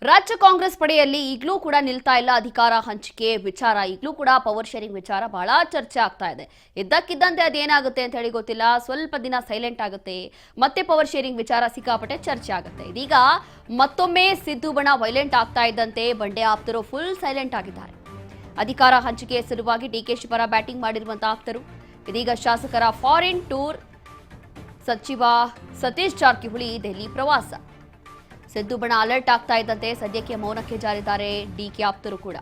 ರಾಜ್ಯ ಕಾಂಗ್ರೆಸ್ ಪಡೆಯಲ್ಲಿ ಈಗಲೂ ಕೂಡ ನಿಲ್ತಾ ಇಲ್ಲ ಅಧಿಕಾರ ಹಂಚಿಕೆ ವಿಚಾರ. ಈಗಲೂ ಕೂಡ ಪವರ್ ಶೇರಿಂಗ್ ವಿಚಾರ ಬಹಳ ಚರ್ಚೆ ಆಗ್ತಾ ಇದೆ. ಇದ್ದಕ್ಕಿದ್ದಂತೆ ಅದೇನಾಗುತ್ತೆ ಅಂತ ಹೇಳಿ ಗೊತ್ತಿಲ್ಲ. ಸ್ವಲ್ಪ ದಿನ ಸೈಲೆಂಟ್ ಆಗುತ್ತೆ, ಮತ್ತೆ ಪವರ್ ಶೇರಿಂಗ್ ವಿಚಾರ ಸಿಕ್ಕಾಪಟ್ಟೆ ಚರ್ಚೆ ಆಗುತ್ತೆ. ಇದೀಗ ಮತ್ತೊಮ್ಮೆ ಸಿದ್ದು ಬಣ ವೈಲೆಂಟ್ ಆಗ್ತಾ ಇದ್ದಂತೆ ಬಂಡೆ ಆಪ್ತರು ಫುಲ್ ಸೈಲೆಂಟ್ ಆಗಿದ್ದಾರೆ. ಅಧಿಕಾರ ಹಂಚಿಕೆ ಸಲುವಾಗಿ ಡಿಕೆಶಿ ಪರ ಬ್ಯಾಟಿಂಗ್ ಮಾಡಿರುವಂತಹ ಆಪ್ತರು ಇದೀಗ ಶಾಸಕರ ಫಾರಿನ್ ಟೂರ್, ಸಚಿವ ಸತೀಶ್ ಜಾರಕಿಹೊಳಿ ದೆಹಲಿ ಪ್ರವಾಸ. ಸಿದ್ದು ಬಣ ಅಲರ್ಟ್ ಆಗ್ತಾ ಇದ್ದಂತೆ ಸದ್ಯಕ್ಕೆ ಮೌನಕ್ಕೆ ಜಾರಿದ್ದಾರೆ ಡಿಕೆ ಆಪ್ತರು ಕೂಡ.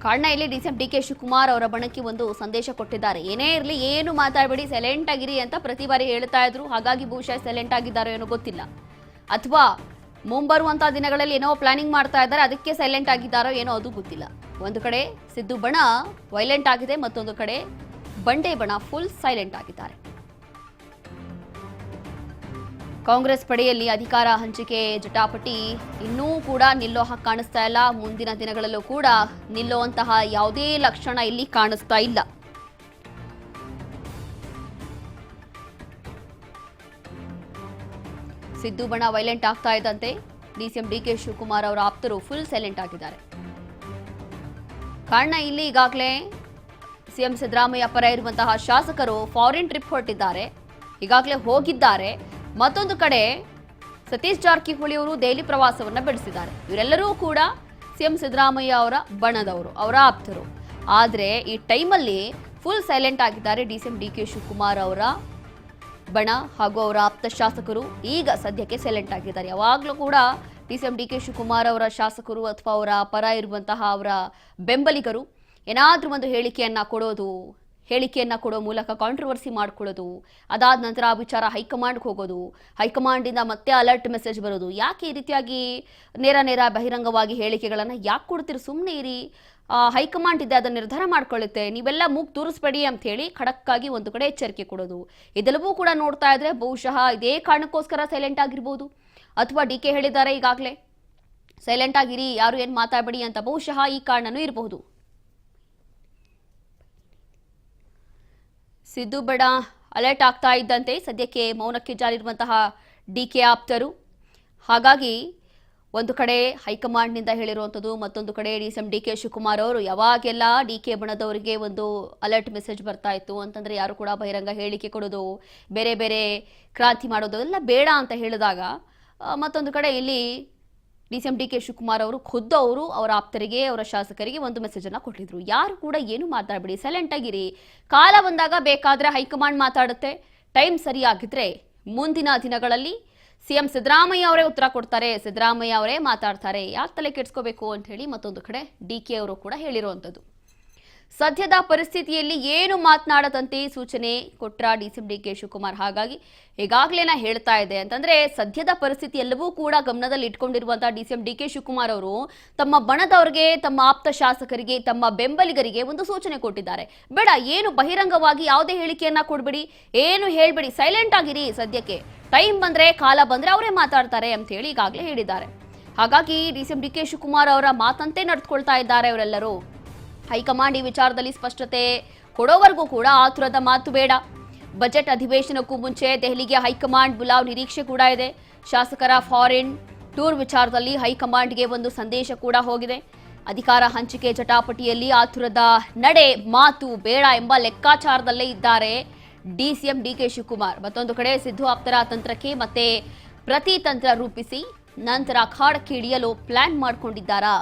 ಕಾರಣ ಇಲ್ಲಿ ಡಿಸಿಎಂ ಡಿಕೆ ಶಿವಕುಮಾರ್ ಅವರ ಬಣಕ್ಕೆ ಒಂದು ಸಂದೇಶ ಕೊಟ್ಟಿದ್ದಾರೆ. ಏನೇ ಇರಲಿ, ಏನು ಮಾತಾಡಬೇಡಿ, ಸೈಲೆಂಟ್ ಆಗಿರಿ ಅಂತ ಪ್ರತಿ ಬಾರಿ ಹೇಳ್ತಾ ಇದ್ರು. ಹಾಗಾಗಿ ಬಹುಶಃ ಸೈಲೆಂಟ್ ಆಗಿದ್ದಾರೋ ಏನೋ ಗೊತ್ತಿಲ್ಲ, ಅಥವಾ ಮುಂಬರುವಂತಹ ದಿನಗಳಲ್ಲಿ ಏನೋ ಪ್ಲಾನಿಂಗ್ ಮಾಡ್ತಾ ಇದ್ದಾರೆ, ಅದಕ್ಕೆ ಸೈಲೆಂಟ್ ಆಗಿದ್ದಾರೋ ಏನೋ ಅದು ಗೊತ್ತಿಲ್ಲ. ಒಂದು ಕಡೆ ಸಿದ್ದು ಬಣ ವೈಲೆಂಟ್ ಆಗಿದೆ, ಮತ್ತೊಂದು ಕಡೆ ಬಂಡೆ ಬಣ ಫುಲ್ ಸೈಲೆಂಟ್ ಆಗಿದ್ದಾರೆ. ಕಾಂಗ್ರೆಸ್ ಪಡೆಯಲ್ಲಿ ಅಧಿಕಾರ ಹಂಚಿಕೆ ಜಟಾಪಟಿ ಇನ್ನೂ ಕೂಡ ನಿಲ್ಲೋ ಹಾಗೆ ಕಾಣಿಸ್ತಾ ಇಲ್ಲ. ಮುಂದಿನ ದಿನಗಳಲ್ಲೂ ಕೂಡ ನಿಲ್ಲುವಂತಹ ಯಾವುದೇ ಲಕ್ಷಣ ಇಲ್ಲಿ ಕಾಣಿಸ್ತಾ ಇಲ್ಲ. ಸಿದ್ದು ಬಣ ವೈಲೆಂಟ್ ಆಗ್ತಾ ಇದ್ದಂತೆ ಡಿಸಿಎಂ ಡಿಕೆ ಶಿವಕುಮಾರ್ ಅವರ ಆಪ್ತರು ಫುಲ್ ಸೈಲೆಂಟ್ ಆಗಿದ್ದಾರೆ. ಕಾರಣ ಇಲ್ಲಿ ಈಗಾಗಲೇ ಸಿಎಂ ಸಿದ್ದರಾಮಯ್ಯ ಪರ ಇರುವಂತಹ ಶಾಸಕರು ಫಾರಿನ್ ಟ್ರಿಪ್ ಹೊರಟಿದ್ದಾರೆ, ಈಗಾಗಲೇ ಹೋಗಿದ್ದಾರೆ. ಮತ್ತೊಂದು ಕಡೆ ಸತೀಶ್ ಜಾರಕಿಹೊಳಿ ಅವರು ದೆಹಲಿ ಪ್ರವಾಸವನ್ನ ಬೆಳೆಸಿದ್ದಾರೆ. ಇವರೆಲ್ಲರೂ ಕೂಡ ಸಿಎಂ ಸಿದ್ದರಾಮಯ್ಯ ಅವರ ಬಣದವರು, ಅವರ ಆಪ್ತರು. ಆದರೆ ಈ ಟೈಮಲ್ಲಿ ಫುಲ್ ಸೈಲೆಂಟ್ ಆಗಿದ್ದಾರೆ ಡಿಸಿಎಂ ಡಿಕೆ ಶಿವಕುಮಾರ್ ಅವರ ಬಣ ಹಾಗೂ ಅವರ ಆಪ್ತ ಶಾಸಕರು. ಈಗ ಸದ್ಯಕ್ಕೆ ಸೈಲೆಂಟ್ ಆಗಿದ್ದಾರೆ. ಯಾವಾಗಲೂ ಕೂಡ ಡಿಸಿಎಂ ಡಿಕೆ ಶಿವಕುಮಾರ್ ಅವರ ಶಾಸಕರು ಅಥವಾ ಅವರ ಪರ ಇರುವಂತಹ ಅವರ ಬೆಂಬಲಿಗರು ಏನಾದರೂ ಒಂದು ಹೇಳಿಕೆಯನ್ನ ಕೊಡೋ ಮೂಲಕ ಕಾಂಟ್ರವರ್ಸಿ ಮಾಡ್ಕೊಳ್ಳೋದು, ಅದಾದ ನಂತರ ಆ ವಿಚಾರ ಹೈಕಮಾಂಡ್ಗೆ ಹೋಗೋದು, ಹೈಕಮಾಂಡಿಂದ ಮತ್ತೆ ಅಲರ್ಟ್ ಮೆಸೇಜ್ ಬರೋದು. ಯಾಕೆ ಈ ರೀತಿಯಾಗಿ ನೇರ ಬಹಿರಂಗವಾಗಿ ಹೇಳಿಕೆಗಳನ್ನು ಯಾಕೆ ಕೊಡ್ತೀರಿ? ಸುಮ್ಮನೆ ಇರಿ, ಹೈಕಮಾಂಡ್ ಇದೆ, ಅದನ್ನು ನಿರ್ಧಾರ ಮಾಡ್ಕೊಳ್ಳುತ್ತೆ, ನೀವೆಲ್ಲ ಮೂಗ್ ತೂರಿಸ್ಬೇಡಿ ಅಂತ ಹೇಳಿ ಖಡಕ್ಕಾಗಿ ಒಂದು ಕಡೆ ಎಚ್ಚರಿಕೆ ಕೊಡೋದು. ಇದೆಲ್ಲವೂ ಕೂಡ ನೋಡ್ತಾ ಇದ್ರೆ ಬಹುಶಃ ಇದೇ ಕಾರಣಕ್ಕೋಸ್ಕರ ಸೈಲೆಂಟ್ ಆಗಿರ್ಬೋದು, ಅಥವಾ ಡಿ ಕೆ ಹೇಳಿದ್ದಾರೆ ಈಗಾಗಲೇ ಸೈಲೆಂಟ್ ಆಗಿರಿ, ಯಾರು ಏನು ಮಾತಾಡಬೇಡಿ ಅಂತ. ಬಹುಶಃ ಈ ಕಾರಣನೂ ಇರಬಹುದು. ಸಿದ್ದು ಬಣ ಅಲರ್ಟ್ ಆಗ್ತಾ ಇದ್ದಂತೆ ಸದ್ಯಕ್ಕೆ ಮೌನಕ್ಕೆ ಜಾರಿರುವಂತಹ ಡಿಕೆ ಆಪ್ತರು. ಹಾಗಾಗಿ ಒಂದು ಕಡೆ ಹೈಕಮಾಂಡ್ನಿಂದ ಹೇಳಿರುವಂಥದ್ದು, ಮತ್ತೊಂದು ಕಡೆ ಡಿಸಿಎಂ ಡಿಕೆ ಶಿವಕುಮಾರ್ ಅವರು ಯಾವಾಗೆಲ್ಲ ಡಿಕೆ ಬಣದವರಿಗೆ ಒಂದು ಅಲರ್ಟ್ ಮೆಸೇಜ್ ಬರ್ತಾ ಇತ್ತು ಅಂತಂದ್ರೆ ಯಾರು ಕೂಡ ಬಹಿರಂಗ ಹೇಳಿಕೆ ಕೊಡೋದು, ಬೇರೆ ಕ್ರಾಂತಿ ಮಾಡೋದು ಎಲ್ಲ ಬೇಡ ಅಂತ ಹೇಳಿದಾಗ, ಮತ್ತೊಂದು ಕಡೆ ಇಲ್ಲಿ ಡಿಸಿಎಂ ಡಿಕೆ ಶಿವಕುಮಾರ್ ಅವರು ಖುದ್ದು ಅವರ ಆಪ್ತರಿಗೆ, ಅವರ ಶಾಸಕರಿಗೆ ಒಂದು ಮೆಸೇಜ್ ಅನ್ನ ಕೊಟ್ಟಿದ್ರು. ಯಾರು ಕೂಡ ಏನು ಮಾತಾಡಬೇಡಿ, ಸೈಲೆಂಟ್ ಆಗಿರಿ, ಕಾಲ ಬಂದಾಗ ಬೇಕಾದ್ರೆ ಹೈಕಮಾಂಡ್ ಮಾತಾಡುತ್ತೆ, ಟೈಮ್ ಸರಿಯಾಗಿದ್ರೆ ಮುಂದಿನ ದಿನಗಳಲ್ಲಿ ಸಿಎಂ ಸಿದ್ದರಾಮಯ್ಯ ಅವರೇ ಉತ್ತರ ಕೊಡ್ತಾರೆ, ಸಿದ್ದರಾಮಯ್ಯ ಅವರೇ ಮಾತಾಡ್ತಾರೆ, ಯಾಕೆ ತಲೆ ಕೆಡಿಸ್ಕೋಬೇಕು ಅಂತ ಹೇಳಿ ಮತ್ತೊಂದು ಕಡೆ ಡಿಕೆ ಅವರು ಕೂಡ ಹೇಳಿರುವಂಥದ್ದು. ಸದ್ಯದ ಪರಿಸ್ಥಿತಿಯಲ್ಲಿ ಏನು ಮಾತನಾಡದಂತೆ ಸೂಚನೆ ಕೊಟ್ರ ಡಿಸಿಎಂ ಡಿಕೆ ಶಿವಕುಮಾರ್. ಹಾಗಾಗಿ ಈಗಾಗಲೇ ನಾ ಹೇಳ್ತಾ ಇದೆ ಅಂತಂದ್ರೆ ಸದ್ಯದ ಪರಿಸ್ಥಿತಿ ಎಲ್ಲವೂ ಕೂಡ ಗಮನದಲ್ಲಿ ಇಟ್ಕೊಂಡಿರುವಂತಹ ಡಿಸಿಎಂ ಡಿಕೆ ಶಿವಕುಮಾರ್ ಅವರು ತಮ್ಮ ಬಣದವರಿಗೆ, ತಮ್ಮ ಆಪ್ತ ಶಾಸಕರಿಗೆ, ತಮ್ಮ ಬೆಂಬಲಿಗರಿಗೆ ಒಂದು ಸೂಚನೆ ಕೊಟ್ಟಿದ್ದಾರೆ. ಬೇಡ, ಏನು ಬಹಿರಂಗವಾಗಿ ಯಾವುದೇ ಹೇಳಿಕೆಯನ್ನ ಕೊಡ್ಬೇಡಿ, ಏನು ಹೇಳ್ಬೇಡಿ, ಸೈಲೆಂಟ್ ಆಗಿರಿ. ಸದ್ಯಕ್ಕೆ ಟೈಮ್ ಬಂದ್ರೆ, ಕಾಲ ಬಂದ್ರೆ ಅವರೇ ಮಾತಾಡ್ತಾರೆ ಅಂತ ಹೇಳಿ ಈಗಾಗಲೇ ಹೇಳಿದ್ದಾರೆ. ಹಾಗಾಗಿ ಡಿಸಿಎಂ ಡಿಕೆ ಶಿವಕುಮಾರ್ ಅವರ ಮಾತಂತೆ ನಡೆದುಕೊಳ್ತಾ ಇದ್ದಾರೆ ಅವರೆಲ್ಲರೂ. ಹೈಕಮಾಂಡ್ ಈ ವಿಚಾರದಲ್ಲಿ ಸ್ಪಷ್ಟತೆ ಕೊಡೋವರೆಗೂ ಕೂಡ ಆತುರದ ಮಾತು ಬೇಡ. ಬಜೆಟ್ ಅಧಿವೇಶನಕ್ಕೂ ಮುಂಚೆ ದೆಹಲಿಗೆ ಹೈಕಮಾಂಡ್ ಬುಲಾವ್ ನಿರೀಕ್ಷೆ ಕೂಡ ಇದೆ. ಶಾಸಕರ ಫಾರಿನ್ ಟೂರ್ ವಿಚಾರದಲ್ಲಿ ಹೈಕಮಾಂಡ್ಗೆ ಒಂದು ಸಂದೇಶ ಕೂಡ ಹೋಗಿದೆ. ಅಧಿಕಾರ ಹಂಚಿಕೆ ಜಟಾಪಟಿಯಲ್ಲಿ ಆತುರದ ನಡೆ, ಮಾತು ಬೇಡ ಎಂಬ ಲೆಕ್ಕಾಚಾರದಲ್ಲೇ ಇದ್ದಾರೆ ಡಿಸಿಎಂ ಡಿಕೆ ಶಿವಕುಮಾರ್. ಮತ್ತೊಂದು ಕಡೆ ಸಿದ್ದು ಆಪ್ತರ ತಂತ್ರಕ್ಕೆ ಮತ್ತೆ ಪ್ರತಿ ತಂತ್ರ ರೂಪಿಸಿ ನಂತರ ಅಖಾಡಕ್ಕೆ ಇಳಿಯಲು ಪ್ಲಾನ್ ಮಾಡಿಕೊಂಡಿದ್ದಾರಾ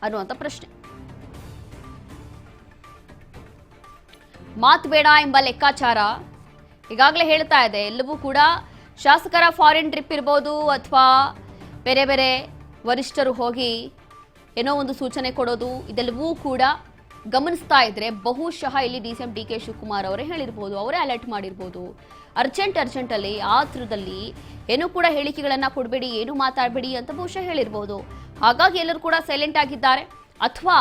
ಅನ್ನುವಂಥ ಪ್ರಶ್ನೆ. ಮಾತು ಬೇಡ ಎಂಬ ಲೆಕ್ಕಾಚಾರ ಈಗಾಗಲೇ ಹೇಳ್ತಾ ಇದೆ. ಎಲ್ಲವೂ ಕೂಡ ಶಾಸಕರ ಫಾರಿನ್ ಟ್ರಿಪ್ ಇರ್ಬೋದು, ಅಥವಾ ಬೇರೆ ವರಿಷ್ಠರು ಹೋಗಿ ಏನೋ ಒಂದು ಸೂಚನೆ ಕೊಡೋದು, ಇದೆಲ್ಲವೂ ಕೂಡ ಗಮನಿಸ್ತಾ ಇದ್ರೆ ಬಹುಶಃ ಇಲ್ಲಿ ಡಿಸಿಎಂ ಡಿಕೆ ಶಿವಕುಮಾರ್ ಅವರೇ ಹೇಳಿರ್ಬೋದು, ಅವರೇ ಅಲರ್ಟ್ ಮಾಡಿರ್ಬೋದು. ಅರ್ಜೆಂಟಲ್ಲಿ ಆತುರದಲ್ಲಿ ಏನೂ ಕೂಡ ಹೇಳಿಕೆಗಳನ್ನ ಕೊಡಬೇಡಿ, ಏನು ಮಾತಾಡಬೇಡಿ ಅಂತ ಬಹುಶಃ ಹೇಳಿರ್ಬೋದು. ಹಾಗಾಗಿ ಎಲ್ಲರೂ ಕೂಡ ಸೈಲೆಂಟ್ ಆಗಿದ್ದಾರೆ, ಅಥವಾ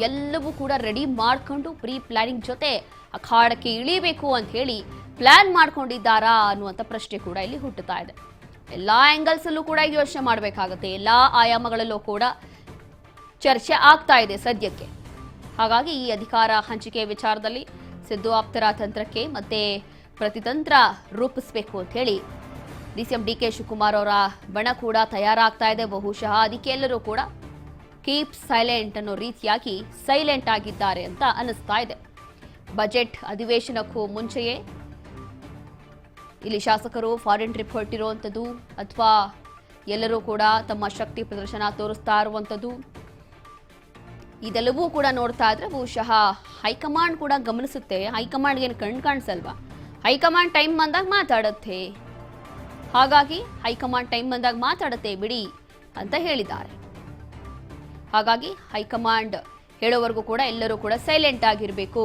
ಎಲ್ಲವೂ ಕೂಡ ರೆಡಿ ಮಾಡ್ಕೊಂಡು ಪ್ರೀ ಪ್ಲಾನಿಂಗ್ ಜೊತೆ ಅಖಾಡಕ್ಕೆ ಇಳಿಬೇಕು ಅಂತ ಹೇಳಿ ಪ್ಲಾನ್ ಮಾಡ್ಕೊಂಡಿದ್ದಾರಾ ಅನ್ನುವಂಥ ಪ್ರಶ್ನೆ ಕೂಡ ಇಲ್ಲಿ ಹುಟ್ಟುತ್ತಾ ಇದೆ. ಎಲ್ಲಾ ಆಂಗಲ್ಸ್ ಅಲ್ಲೂ ಕೂಡ ಯೋಚನೆ ಮಾಡಬೇಕಾಗುತ್ತೆ, ಎಲ್ಲಾ ಆಯಾಮಗಳಲ್ಲೂ ಕೂಡ ಚರ್ಚೆ ಆಗ್ತಾ ಇದೆ ಸದ್ಯಕ್ಕೆ. ಹಾಗಾಗಿ ಈ ಅಧಿಕಾರ ಹಂಚಿಕೆ ವಿಚಾರದಲ್ಲಿ ಸಿದ್ದು ಆಪ್ತರ ತಂತ್ರಕ್ಕೆ ಮತ್ತೆ ಪ್ರತಿತಂತ್ರ ರೂಪಿಸಬೇಕು ಅಂತ ಹೇಳಿ ಡಿಸಿಎಂ ಡಿಕೆ ಶಿವಕುಮಾರ್ ಅವರ ಬಣ ಕೂಡ ತಯಾರಾಗ್ತಾ ಇದೆ. ಬಹುಶಃ ಅದಕ್ಕೆ ಎಲ್ಲರೂ ಕೂಡ ಕೀಪ್ ಸೈಲೆಂಟ್ ಅನ್ನೋ ರೀತಿಯಾಗಿ ಸೈಲೆಂಟ್ ಆಗಿದ್ದಾರೆ ಅಂತ ಅನಿಸ್ತಾ ಇದೆ. ಬಜೆಟ್ ಅಧಿವೇಶನಕ್ಕೂ ಮುಂಚೆಯೇ ಇಲ್ಲಿ ಶಾಸಕರು ಫಾರಿನ್ ಟ್ರಿಪ್ ಹೊರಟಿರುವಂಥದ್ದು ಅಥವಾ ಎಲ್ಲರೂ ಕೂಡ ತಮ್ಮ ಶಕ್ತಿ ಪ್ರದರ್ಶನ ತೋರಿಸ್ತಾ ಇರುವಂಥದ್ದು ಇದೆಲ್ಲವೂ ಕೂಡ ನೋಡ್ತಾ ಇದ್ರೆ ಬಹುಶಃ ಹೈಕಮಾಂಡ್ ಕೂಡ ಗಮನಿಸುತ್ತೆ. ಹೈಕಮಾಂಡ್ಗೆ ಏನು ಕಣ್ಣು ಕಾಣಿಸಲ್ವಾ? ಹೈಕಮಾಂಡ್ ಟೈಮ್ ಬಂದಾಗ ಮಾತಾಡುತ್ತೆ, ಹಾಗಾಗಿ ಹೈಕಮಾಂಡ್ ಟೈಮ್ ಬಂದಾಗ ಮಾತಾಡುತ್ತೆ ಬಿಡಿ ಅಂತ ಹೇಳಿದ್ದಾರೆ. ಹಾಗಾಗಿ ಹೈಕಮಾಂಡ್ ಹೇಳೋವರೆಗೂ ಕೂಡ ಎಲ್ಲರೂ ಕೂಡ ಸೈಲೆಂಟ್ ಆಗಿರಬೇಕು